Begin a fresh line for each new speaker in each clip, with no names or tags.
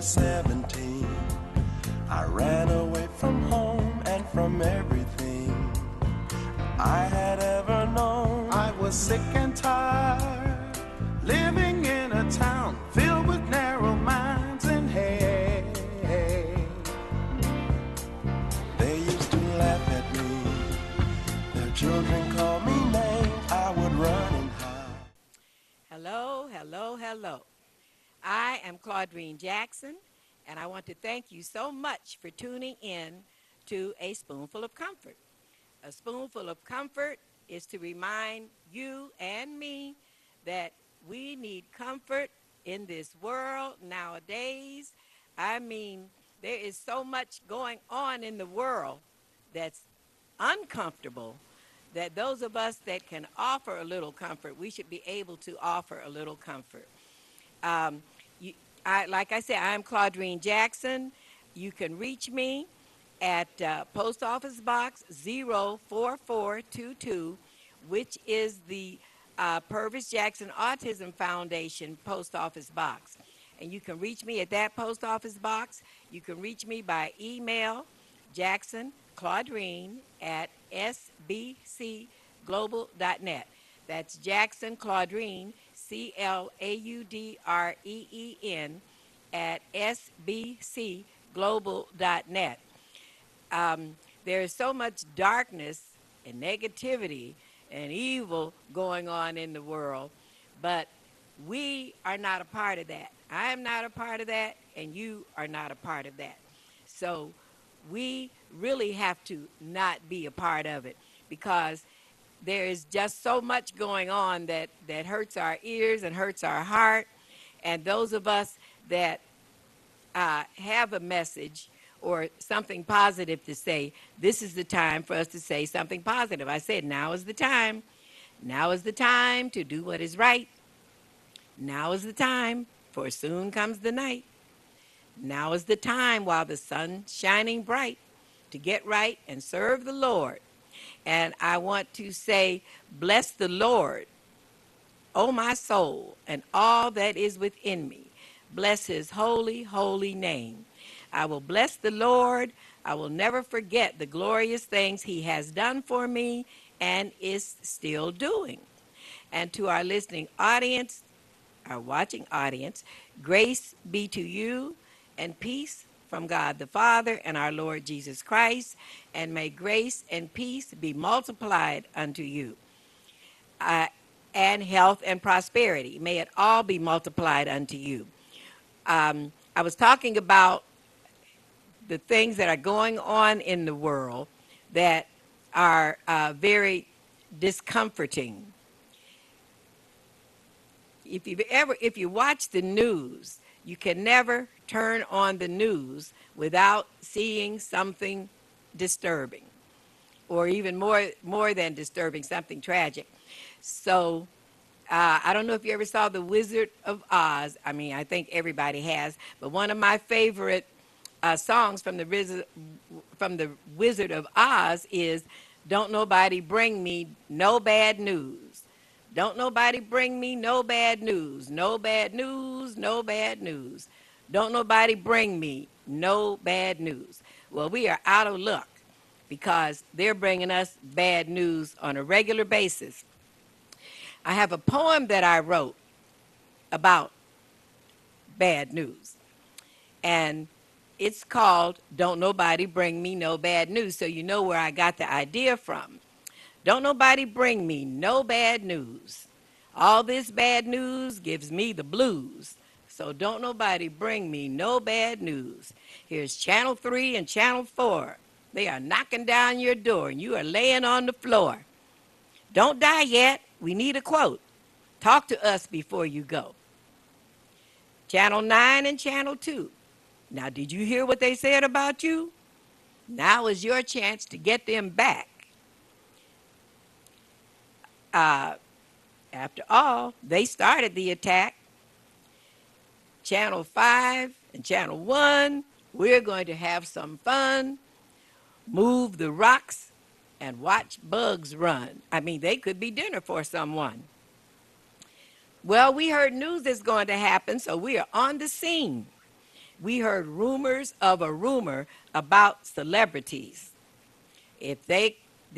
was 17, I ran away from home and from everything I had ever known. I was sick and tired, living in a town filled with narrow minds and hate. They used to laugh at me, their children called me names, I would run and hide.
Hello, hello, hello. I am Claudrine Jackson, and I want to thank you so much for tuning in to A Spoonful of Comfort. A Spoonful of Comfort is to remind you and me that we need comfort in this world nowadays. I mean, there is so much going on in the world that's uncomfortable that those of us that can offer a little comfort, we should be able to offer a little comfort. Um, like I said, I'm Claudrine Jackson. You can reach me at Post Office Box 04422, which is the Purvis Jackson Autism Foundation Post Office Box. And you can reach me at that Post Office Box. You can reach me by email, Jackson Claudrine at sbcglobal.net. That's Jackson Claudrine, CLAUDREEN, at sbcglobal.net. There is so much darkness and negativity and evil going on in the world, but we are not a part of that. I am not a part of that, and you are not a part of that. So we really have to not be a part of it, because there is just so much going on that hurts our ears and hurts our heart. And those of us that have a message or something positive to say, this is the time for us to say something positive. I said, now is the time. Now is the time to do what is right. Now is the time, for soon comes the night. Now is the time while the sun's shining bright to get right and serve the Lord. And I want to say, bless the Lord, O my soul, and all that is within me. Bless his holy, holy name. I will bless the Lord. I will never forget the glorious things he has done for me and is still doing. And to our listening audience, our watching audience, grace be to you and peace from God the Father and our Lord Jesus Christ, and may grace and peace be multiplied unto you, and health and prosperity. May it all be multiplied unto you. I was talking about the things that are going on in the world that are very discomforting. If you watch the news, you can never turn on the news without seeing something disturbing, or even more than disturbing, something tragic. So I don't know if you ever saw The Wizard of Oz. I mean, I think everybody has, but one of my favorite songs from the Wizard of Oz is "Don't Nobody Bring Me No Bad News." Don't nobody bring me no bad news, no bad news, no bad news. Don't nobody bring me no bad news. Well, we are out of luck because they're bringing us bad news on a regular basis. I have a poem that I wrote about bad news, and it's called "Don't Nobody Bring Me No Bad News," so you know where I got the idea from. Don't nobody bring me no bad news. All this bad news gives me the blues. So don't nobody bring me no bad news. Here's Channel 3 and Channel 4. They are knocking down your door and you are laying on the floor. Don't die yet. We need a quote. Talk to us before you go. Channel 9 and Channel 2. Now, did you hear what they said about you? Now is your chance to get them back. After all, they started the attack. Channel 5 and Channel 1, we're going to have some fun. Move the rocks and watch bugs run. I mean, they could be dinner for someone. Well, we heard news is going to happen, so we are on the scene. We heard rumors of a rumor about celebrities. If they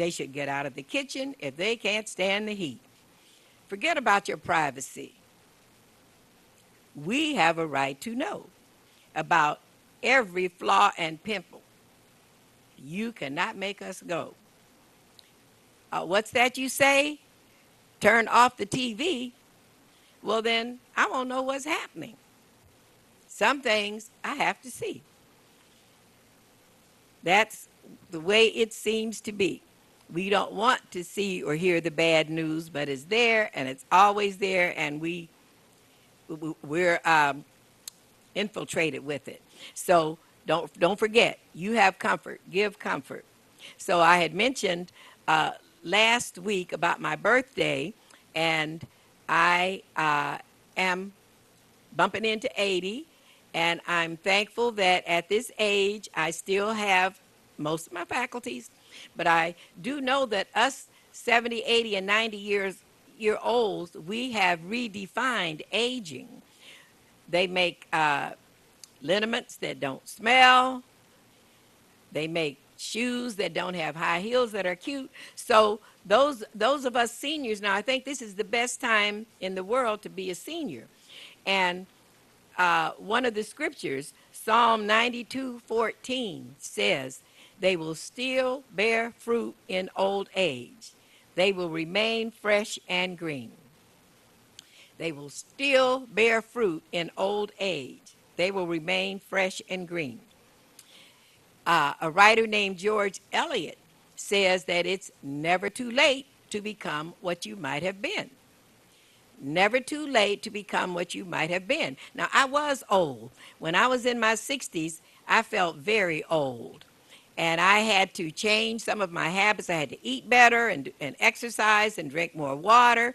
should get out of the kitchen if they can't stand the heat. Forget about your privacy. We have a right to know about every flaw and pimple. You cannot make us go. What's that you say? Turn off the TV. Well, then I won't know what's happening. Some things I have to see. That's the way it seems to be. We don't want to see or hear the bad news, but it's there and it's always there, and we're infiltrated with it. So don't forget, you have comfort. Give comfort. So I had mentioned last week about my birthday, and I am bumping into 80, and I'm thankful that at this age I still have most of my faculties, but I do know that us 70, 80, and 90 year olds, we have redefined aging. They make liniments that don't smell. They make shoes that don't have high heels that are cute. So those of us seniors now, I think this is the best time in the world to be a senior. And one of the scriptures, Psalm 92:14, says, "They will still bear fruit in old age. They will remain fresh and green." They will still bear fruit in old age. They will remain fresh and green. A writer named George Eliot says that it's never too late to become what you might have been. Never too late to become what you might have been. Now, I was old. When I was in my 60s, I felt very old. And I had to change some of my habits. I had to eat better and exercise and drink more water.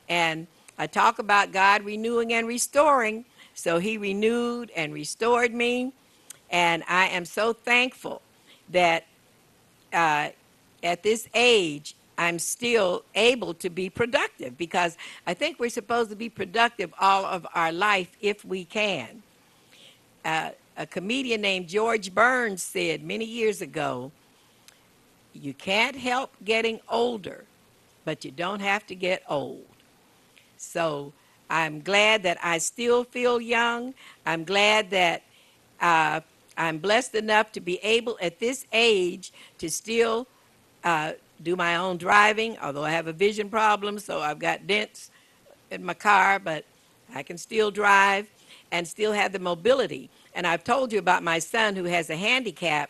And I talk about God renewing and restoring. So he renewed and restored me. And I am so thankful that at this age, I'm still able to be productive, because I think we're supposed to be productive all of our life if we can. A comedian named George Burns said many years ago, "You can't help getting older, but you don't have to get old." So I'm glad that I still feel young. I'm glad that I'm blessed enough to be able at this age to still do my own driving, although I have a vision problem, so I've got dents in my car, but I can still drive and still have the mobility. And I've told you about my son who has a handicap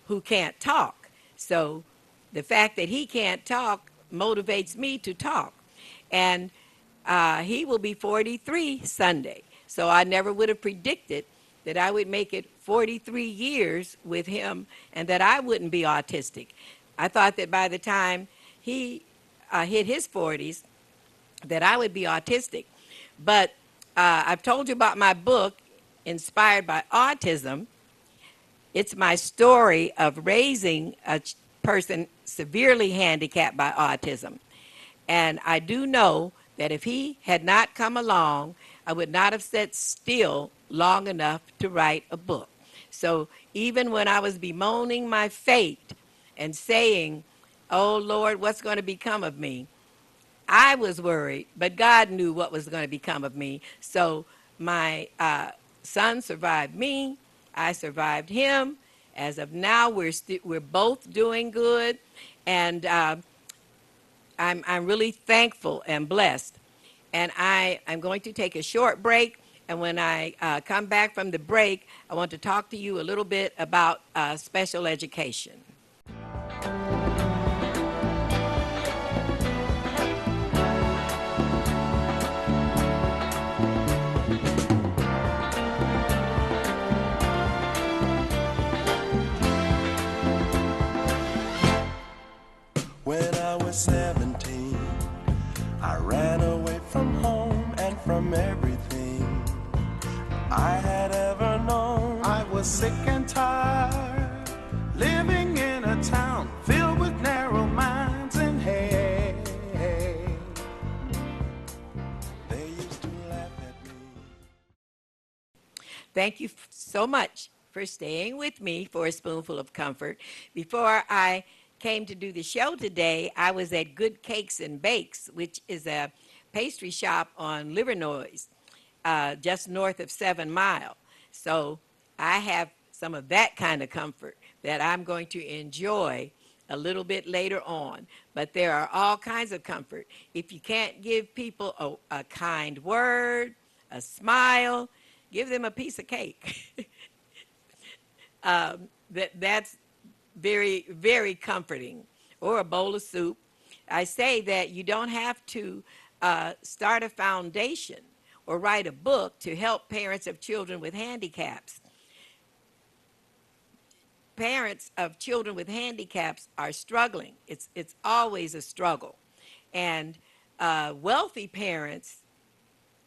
who can't talk. So the fact that he can't talk motivates me to talk. And he will be 43 Sunday. So I never would have predicted that I would make it 43 years with him and that I wouldn't be autistic. I thought that by the time he hit his 40s, that I would be autistic. But I've told you about my book, Inspired by Autism. It's my story of raising a person severely handicapped by autism. And I do know that if he had not come along, I would not have sat still long enough to write a book. So even when I was bemoaning my fate and saying, "Oh, Lord, what's going to become of me?" I was worried, but God knew what was going to become of me. So my son survived me. I survived him. As of now, we're both doing good, and I'm really thankful and blessed. And I'm going to take a short break, and when I come back from the break, I want to talk to you a little bit about special education.
When I was 17, I ran away from home and from everything I had ever known. I was sick and tired, living in a town filled with narrow minds and hate. They used to laugh at me.
Thank you so much for staying with me for a spoonful of comfort. Before I came to do the show today, I was at Good Cakes and Bakes, which is a pastry shop on Livernois, just north of 7 Mile. So I have some of that kind of comfort that I'm going to enjoy a little bit later on. But there are all kinds of comfort. If you can't give people a kind word, a smile, give them a piece of cake. That's very, very comforting, or a bowl of soup. I say that you don't have to start a foundation or write a book to help parents of children with handicaps. Parents of children with handicaps are struggling. It's always a struggle. And wealthy parents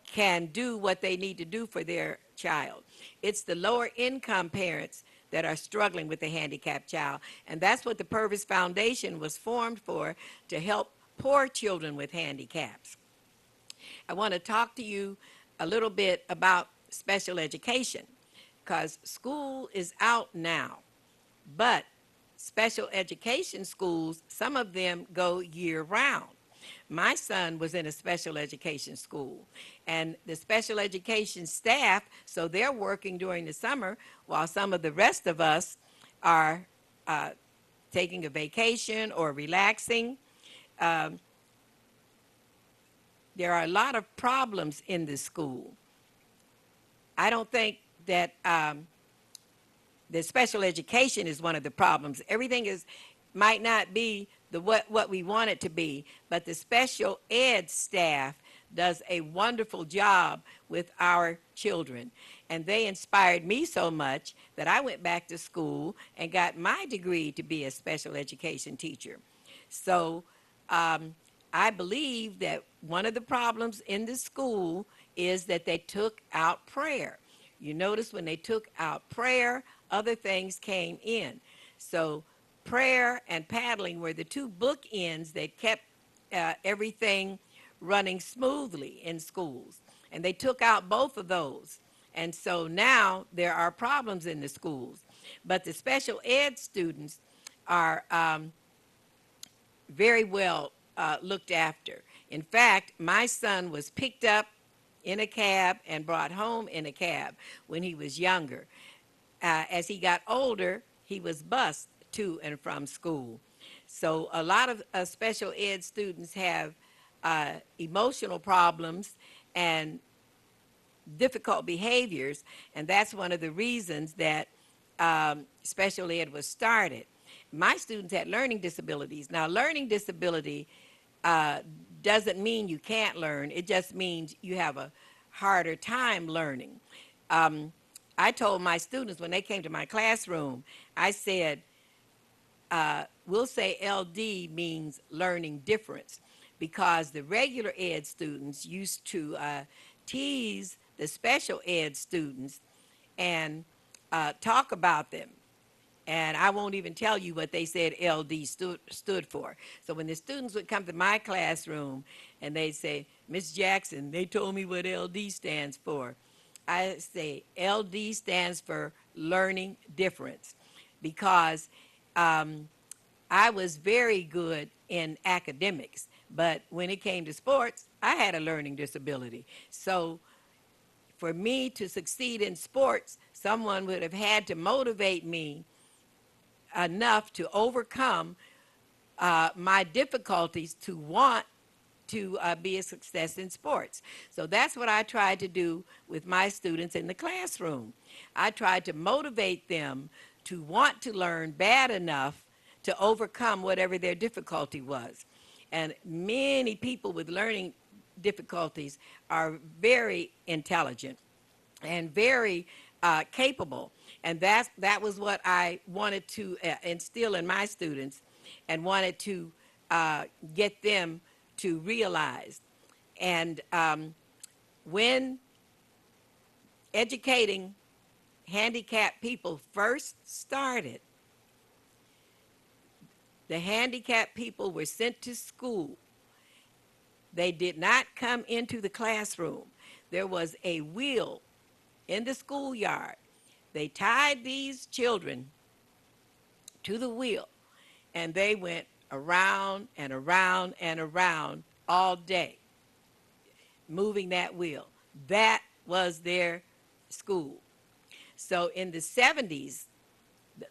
can do what they need to do for their child. It's the lower income parents that are struggling with the handicapped child. And that's what the Purvis Foundation was formed for, to help poor children with handicaps. I want to talk to you a little bit about special education, because school is out now, but special education schools, some of them go year round. My son was in a special education school, and the special education staff, so they're working during the summer while some of the rest of us are taking a vacation or relaxing. Um, there are a lot of problems in the school. I don't think that the special education is one of the problems. Everything might not be what we want it to be, but the special ed staff does a wonderful job with our children. And they inspired me so much that I went back to school and got my degree to be a special education teacher. So I believe that one of the problems in the school is that they took out prayer. You notice when they took out prayer, other things came in. So prayer and paddling were the two bookends that kept everything running smoothly in schools. And they took out both of those. And so now there are problems in the schools. But the special ed students are very well looked after. In fact, my son was picked up in a cab and brought home in a cab when he was younger. As he got older, he was bused to and from school. So a lot of special ed students have emotional problems and difficult behaviors, and that's one of the reasons that special ed was started. My students had learning disabilities. Now, learning disability doesn't mean you can't learn. It just means you have a harder time learning. I told my students when they came to my classroom, I said, we'll say LD means learning difference, because the regular ed students used to tease the special ed students and talk about them. And I won't even tell you what they said LD stood for. So when the students would come to my classroom and they'd say, Miss Jackson, they told me what LD stands for. I say LD stands for learning difference, because I was very good in academics, but when it came to sports, I had a learning disability. So for me to succeed in sports, someone would have had to motivate me enough to overcome my difficulties to want to be a success in sports. So that's what I tried to do with my students in the classroom. I tried to motivate them to want to learn bad enough to overcome whatever their difficulty was. And many people with learning difficulties are very intelligent and very capable. And that was what I wanted to instill in my students, and wanted to get them to realize. And when educating handicapped people first started, the handicapped people were sent to school. They did not come into the classroom. There was a wheel in the schoolyard. They tied these children to the wheel, and they went around and around and around all day, moving that wheel. That was their school. So in the 70s,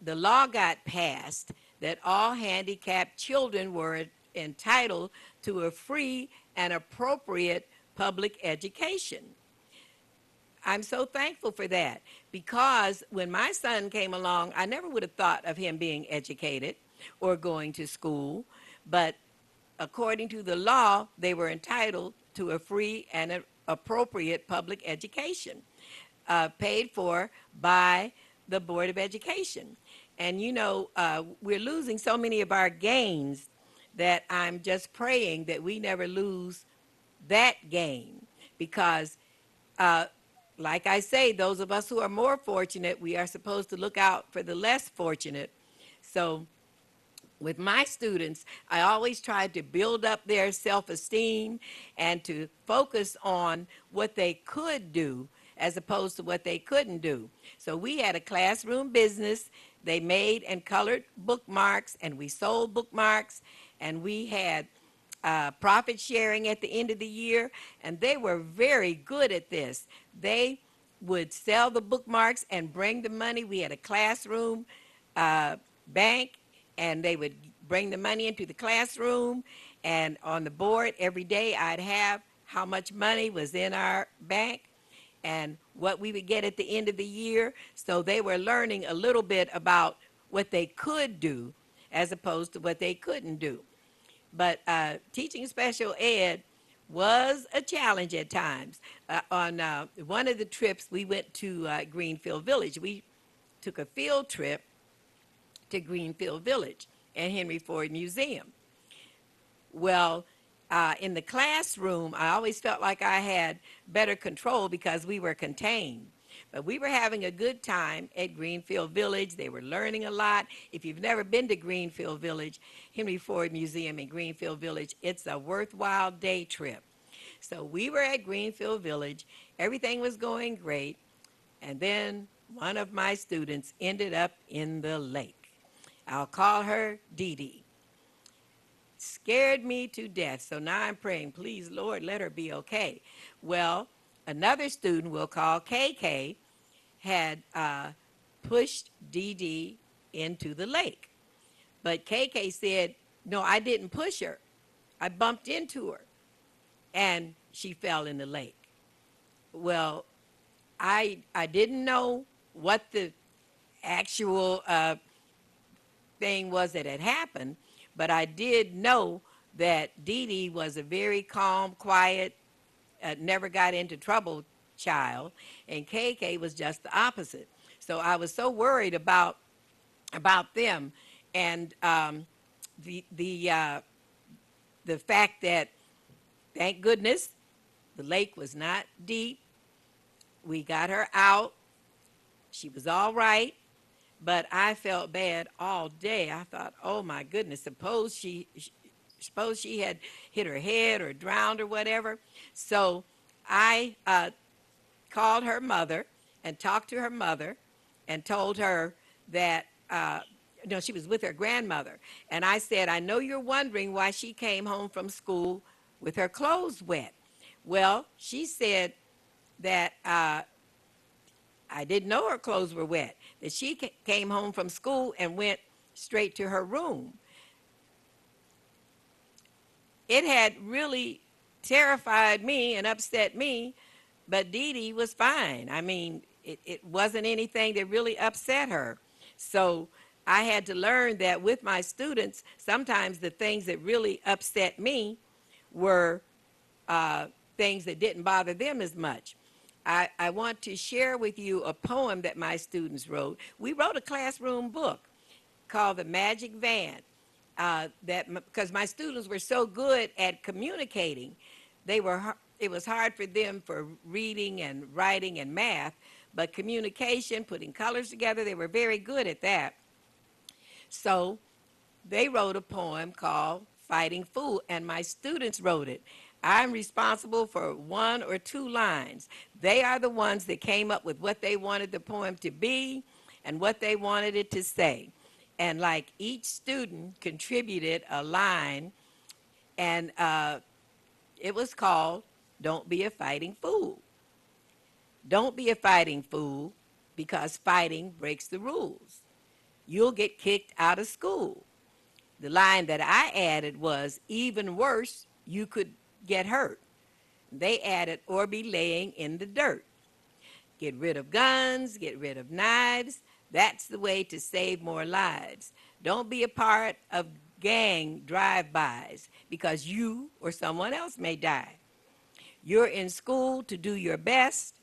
the law got passed that all handicapped children were entitled to a free and appropriate public education. I'm so thankful for that, because when my son came along, I never would have thought of him being educated or going to school, but according to the law, they were entitled to a free and appropriate public education, paid for by the Board of Education. And you know, we're losing so many of our gains that I'm just praying that we never lose that gain, because uh, like I say, those of us who are more fortunate, we are supposed to look out for the less fortunate. So with my students, I always tried to build up their self-esteem and to focus on what they could do as opposed to what they couldn't do. So we had a classroom business. They made and colored bookmarks, and we sold bookmarks, and we had profit sharing at the end of the year, and they were very good at this. They would sell the bookmarks and bring the money. We had a classroom bank, and they would bring the money into the classroom, and on the board every day I'd have how much money was in our bank and what we would get at the end of the year. So they were learning a little bit about what they could do as opposed to what they couldn't do. But teaching special ed was a challenge at times. On one of the trips, we went to Greenfield Village. We took a field trip to Greenfield Village and Henry Ford Museum. Well, in the classroom, I always felt like I had better control because we were contained. But we were having a good time at Greenfield Village. They were learning a lot. If you've never been to Greenfield Village, Henry Ford Museum in Greenfield Village, it's a worthwhile day trip. So we were at Greenfield Village. Everything was going great. And then one of my students ended up in the lake. I'll call her Dee Dee. Scared me to death. So now I'm praying, please, Lord, let her be okay. Well, another student we'll call KK had pushed Dee Dee into the lake. But KK said, no, I didn't push her. I bumped into her, and she fell in the lake. Well, I didn't know what the actual thing was that had happened, but I did know that Dee Dee was a very calm, quiet, never got into trouble child, and KK was just the opposite. So I was so worried about them, and the the uh, the fact that, thank goodness, the lake was not deep. We got her out. She was all right. But I felt bad all day. I thought, oh my goodness, suppose she had hit her head or drowned or whatever. So I called her mother and talked to her mother and told her that, no, she was with her grandmother. And I said, I know you're wondering why she came home from school with her clothes wet. Well, she said that I didn't know her clothes were wet, that she came home from school and went straight to her room. It had really terrified me and upset me, but Dee Dee was fine. I mean, it wasn't anything that really upset her. So I had to learn that with my students, sometimes the things that really upset me were things that didn't bother them as much. I want to share with you a poem that my students wrote. We wrote a classroom book called The Magic Van, because my students were so good at communicating. It was hard for them for reading and writing and math, but communication, putting colors together, they were very good at that. So they wrote a poem called Fighting Fool, and my students wrote it. I'm responsible for one or two lines. They are the ones that came up with what they wanted the poem to be and what they wanted it to say. And like each student contributed a line, and it was called Don't Be a Fighting Fool. Don't be a fighting fool because fighting breaks the rules. You'll get kicked out of school. The line that I added was, even worse, you could get hurt. They added, or be laying in the dirt. Get rid of guns, get rid of knives. That's the way to save more lives. Don't be a part of gang drive-bys because you or someone else may die. You're in school to do your best.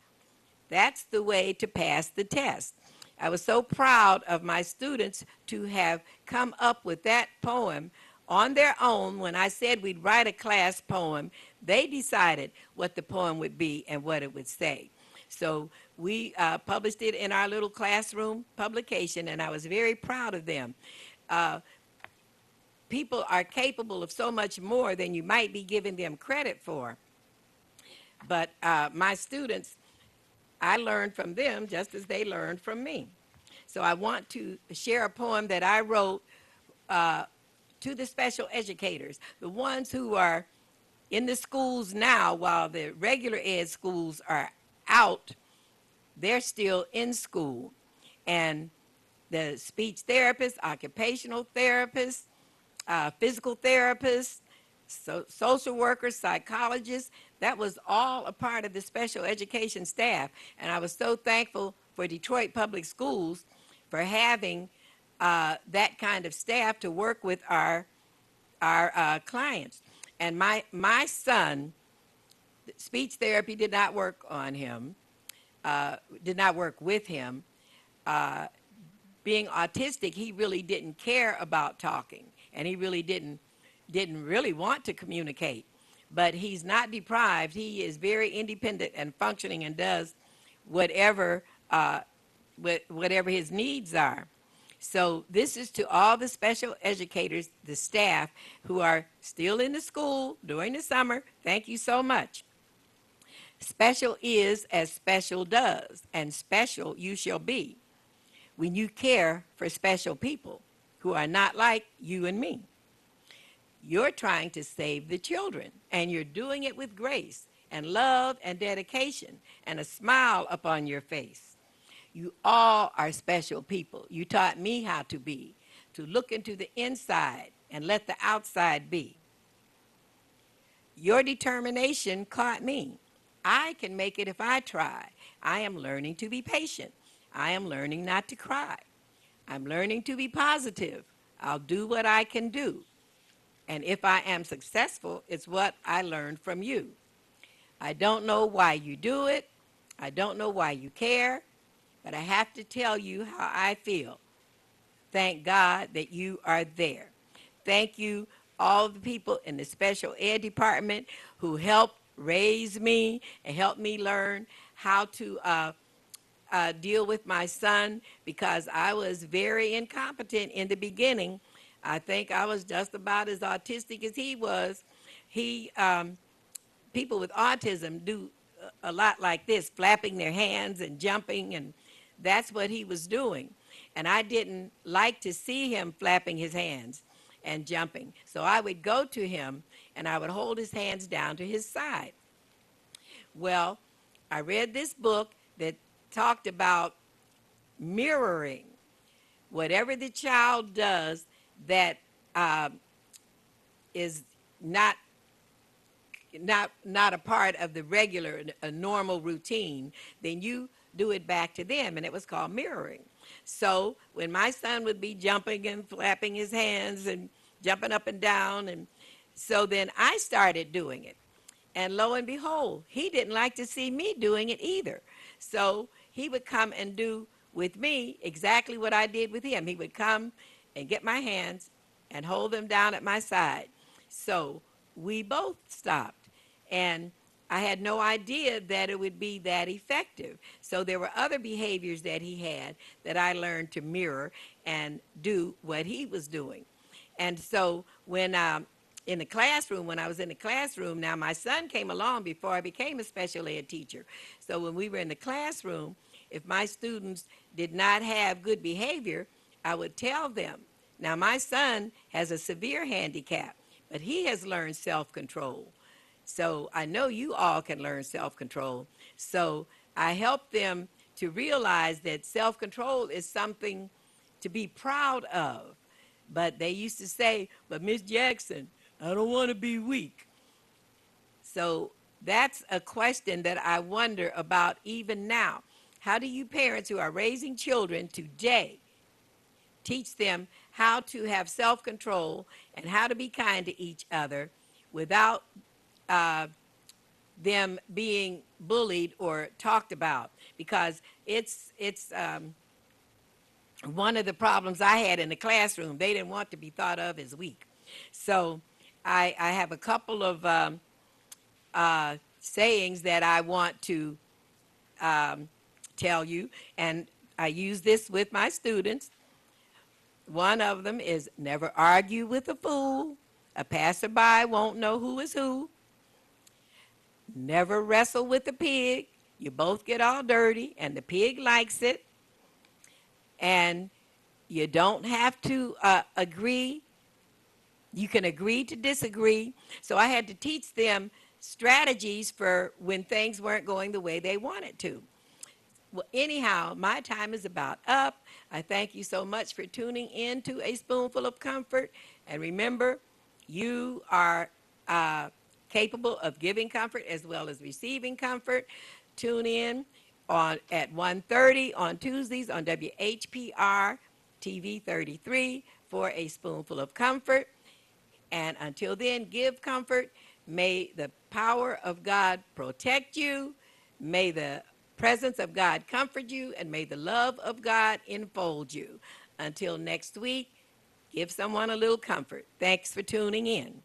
That's the way to pass the test. I was so proud of my students to have come up with that poem on their own. When I said we'd write a class poem, they decided what the poem would be and what it would say. So we published it in our little classroom publication, and I was very proud of them. Uh, People are capable of so much more than you might be giving them credit for. But my students, I learned from them just as they learned from me. So I want to share a poem that I wrote uh, to the special educators, the ones who are in the schools now while the regular ed schools are out. They're still in school. And the speech therapists, occupational therapists, physical therapists, social workers, psychologists, that was all a part of the special education staff. And I was so thankful for Detroit Public Schools for having that kind of staff to work with our clients. And my son, speech therapy did not work on him, did not work with him. Being autistic, he really didn't care about talking, and he really didn't really want to communicate. But he's not deprived. He is very independent and functioning and does whatever whatever his needs are. So this is to all the special educators, the staff who are still in the school during the summer. Thank you so much. Special is as special does, and special you shall be when you care for special people who are not like you and me. You're trying to save the children, and you're doing it with grace and love and dedication and a smile upon your face. You all are special people. You taught me how to be, to look into the inside and let the outside be. Your determination caught me. I can make it if I try. I am learning to be patient. I am learning not to cry. I'm learning to be positive. I'll do what I can do. And if I am successful, it's what I learned from you. I don't know why you do it. I don't know why you care. But I have to tell you how I feel. Thank God that you are there. Thank you, all the people in the special ed department who helped raise me and helped me learn how to deal with my son, because I was very incompetent in the beginning. I think I was just about as autistic as he was. He, people with autism do a lot like this, flapping their hands and jumping, and that's what he was doing. And I didn't like to see him flapping his hands and jumping. So I would go to him and I would hold his hands down to his side. Well, I read this book that talked about mirroring. Whatever the child does that is not a part of the regular, a normal routine, then you do it back to them, and it was called mirroring. So when my son would be jumping and flapping his hands and jumping up and down, and so then I started doing it. And lo and behold, he didn't like to see me doing it either. So he would come and do with me exactly what I did with him. He would come and get my hands and hold them down at my side. So we both stopped. And I had no idea that it would be that effective. So there were other behaviors that he had that I learned to mirror and do what he was doing. And so when in the classroom, when I was in the classroom, now my son came along before I became a special ed teacher. So when we were in the classroom, if my students did not have good behavior, I would tell them. Now my son has a severe handicap, but he has learned self-control. So I know you all can learn self-control. So I help them to realize that self-control is something to be proud of. But they used to say, but Miss Jackson, I don't want to be weak. So that's a question that I wonder about even now. How do you parents who are raising children today teach them how to have self-control and how to be kind to each other without uh, them being bullied or talked about? Because it's one of the problems I had in the classroom. They didn't want to be thought of as weak. So I have a couple of sayings that I want to um, tell you, and I use this with my students. One of them is never argue with a fool. A passerby won't know who is who. Never wrestle with a pig. You both get all dirty, and the pig likes it. And you don't have to agree. You can agree to disagree. So I had to teach them strategies for when things weren't going the way they wanted to. Well, anyhow, my time is about up. I thank you so much for tuning in to A Spoonful of Comfort. And remember, you are capable of giving comfort as well as receiving comfort. Tune in at 1:30 on Tuesdays on WHPR TV 33 for A Spoonful of Comfort. And until then, give comfort. May the power of God protect you. May the presence of God comfort you. And may the love of God enfold you. Until next week, give someone a little comfort. Thanks for tuning in.